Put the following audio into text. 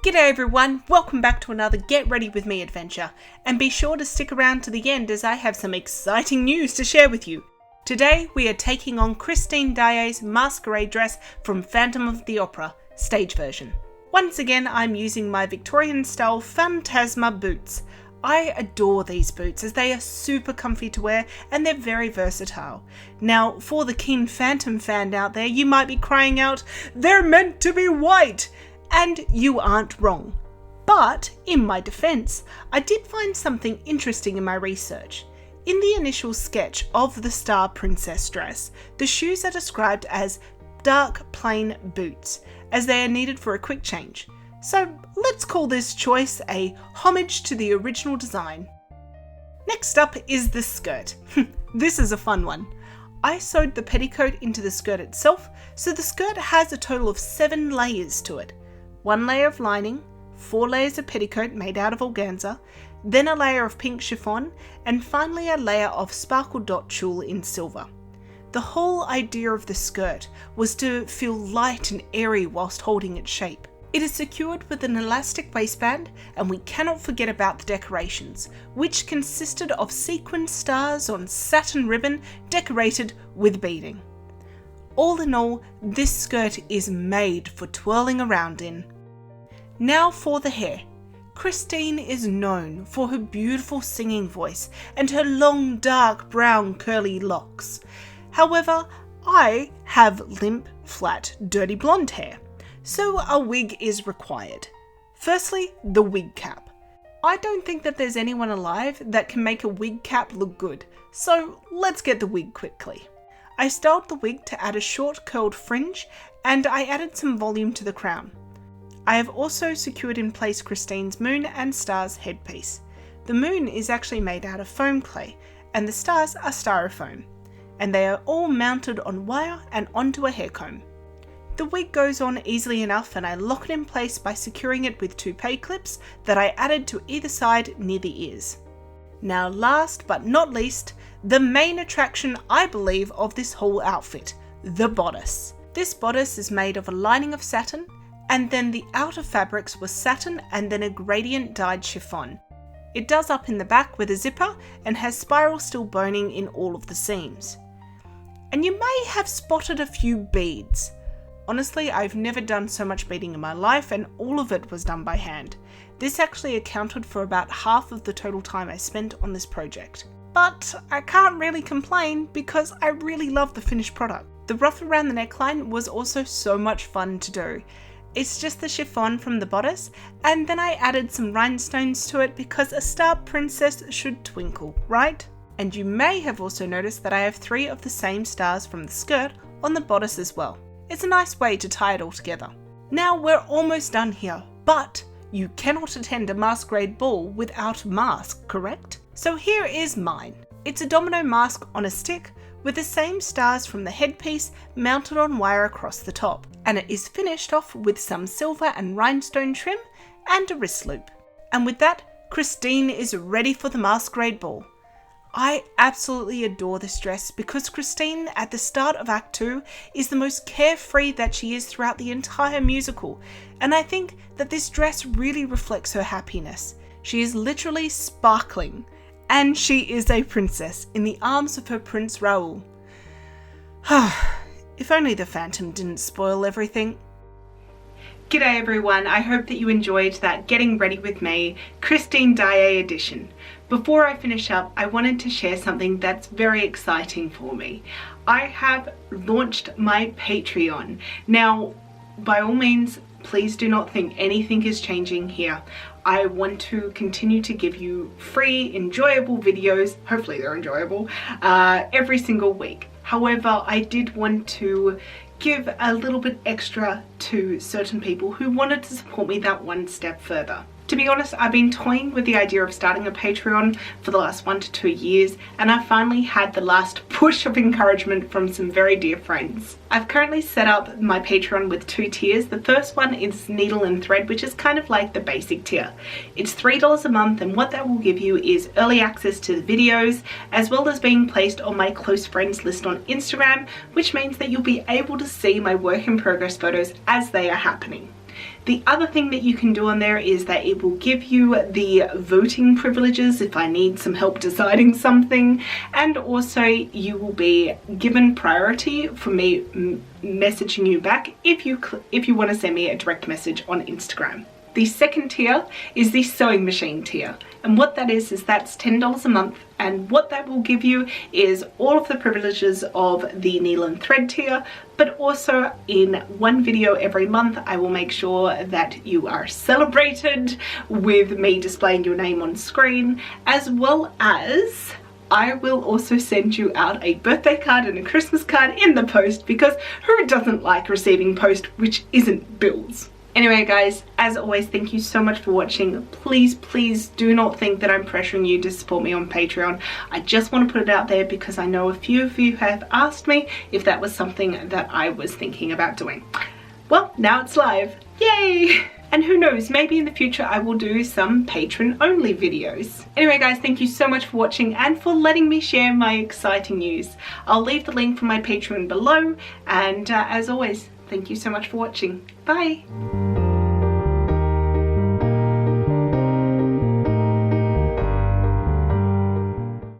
G'day everyone, welcome back to another Get Ready With Me adventure, and be sure to stick around to the end as I have some exciting news to share with you. Today we are taking on Christine Daae's masquerade dress from Phantom of the Opera, stage version. Once again I'm using my Victorian style Phantasma boots. I adore these boots as they are super comfy to wear and they're very versatile. Now for the keen Phantom fan out there, you might be crying out, "They're meant to be white!" And you aren't wrong. But, in my defense, I did find something interesting in my research. In the initial sketch of the Star Princess dress, the shoes are described as dark plain boots, as they are needed for a quick change. So let's call this choice a homage to the original design. Next up is the skirt. This is a fun one. I sewed the petticoat into the skirt itself, so the skirt has a total of 7 layers to it. 1 layer of lining, 4 layers of petticoat made out of organza, then a layer of pink chiffon, and finally a layer of sparkle dot tulle in silver. The whole idea of the skirt was to feel light and airy whilst holding its shape. It is secured with an elastic waistband, and we cannot forget about the decorations, which consisted of sequined stars on satin ribbon decorated with beading. All in all, this skirt is made for twirling around in. Now for the hair. Christine is known for her beautiful singing voice and her long dark brown curly locks. However, I have limp, flat, dirty blonde hair, so a wig is required. Firstly, the wig cap. I don't think that there's anyone alive that can make a wig cap look good, so let's get the wig quickly. I styled the wig to add a short curled fringe, and I added some volume to the crown. I have also secured in place Christine's moon and stars headpiece. The moon is actually made out of foam clay, and the stars are styrofoam, and they are all mounted on wire and onto a hair comb. The wig goes on easily enough, and I lock it in place by securing it with toupee clips that I added to either side near the ears. Now last but not least, the main attraction I believe of this whole outfit, the bodice. This bodice is made of a lining of satin, and then the outer fabrics were satin and then a gradient dyed chiffon. It does up in the back with a zipper and has spiral steel boning in all of the seams. And you may have spotted a few beads. Honestly, I've never done so much beading in my life, and all of it was done by hand. This actually accounted for about half of the total time I spent on this project. But I can't really complain because I really love the finished product. The ruff around the neckline was also so much fun to do. It's just the chiffon from the bodice, and then I added some rhinestones to it because a star princess should twinkle, right? And you may have also noticed that I have 3 of the same stars from the skirt on the bodice as well. It's a nice way to tie it all together. Now we're almost done here, but you cannot attend a masquerade ball without a mask, correct? So here is mine. It's a domino mask on a stick with the same stars from the headpiece mounted on wire across the top, and it is finished off with some silver and rhinestone trim and a wrist loop. And with that, Christine is ready for the masquerade ball. I absolutely adore this dress because Christine at the start of Act 2 is the most carefree that she is throughout the entire musical, and I think that this dress really reflects her happiness. She is literally sparkling, and she is a princess in the arms of her Prince Raoul. If only the Phantom didn't spoil everything. G'day everyone, I hope that you enjoyed that Getting Ready With Me Christine Daae edition. Before I finish up, I wanted to share something that's very exciting for me. I have launched my Patreon. Now, by all means, please do not think anything is changing here. I want to continue to give you free, enjoyable videos, hopefully they're enjoyable, every single week. However, I did want to give a little bit extra to certain people who wanted to support me that one step further. To be honest, I've been toying with the idea of starting a Patreon for the last 1 to 2 years, and I finally had the last push of encouragement from some very dear friends. I've currently set up my Patreon with 2 tiers. The first one is Needle and Thread, which is kind of like the basic tier. It's $3 a month, and what that will give you is early access to the videos, as well as being placed on my close friends list on Instagram, which means that you'll be able to see my work in progress photos as they are happening. The other thing that you can do on there is that it will give you the voting privileges if I need some help deciding something, and also you will be given priority for me messaging you back if you want to send me a direct message on Instagram. The second tier is the sewing machine tier, and what that is that's $10 a month, and what that will give you is all of the privileges of the needle and thread tier, but also in one video every month I will make sure that you are celebrated with me displaying your name on screen, as well as I will also send you out a birthday card and a Christmas card in the post, because who doesn't like receiving post which isn't bills? Anyway guys, as always, thank you so much for watching. Please do not think that I'm pressuring you to support me on Patreon. I just want to put it out there because I know a few of you have asked me if that was something that I was thinking about doing. Well, now it's live. Yay! And who knows, maybe in the future I will do some patron only videos. Anyway guys, thank you so much for watching and for letting me share my exciting news. I'll leave the link for my Patreon below, and as always, thank you so much for watching. Bye!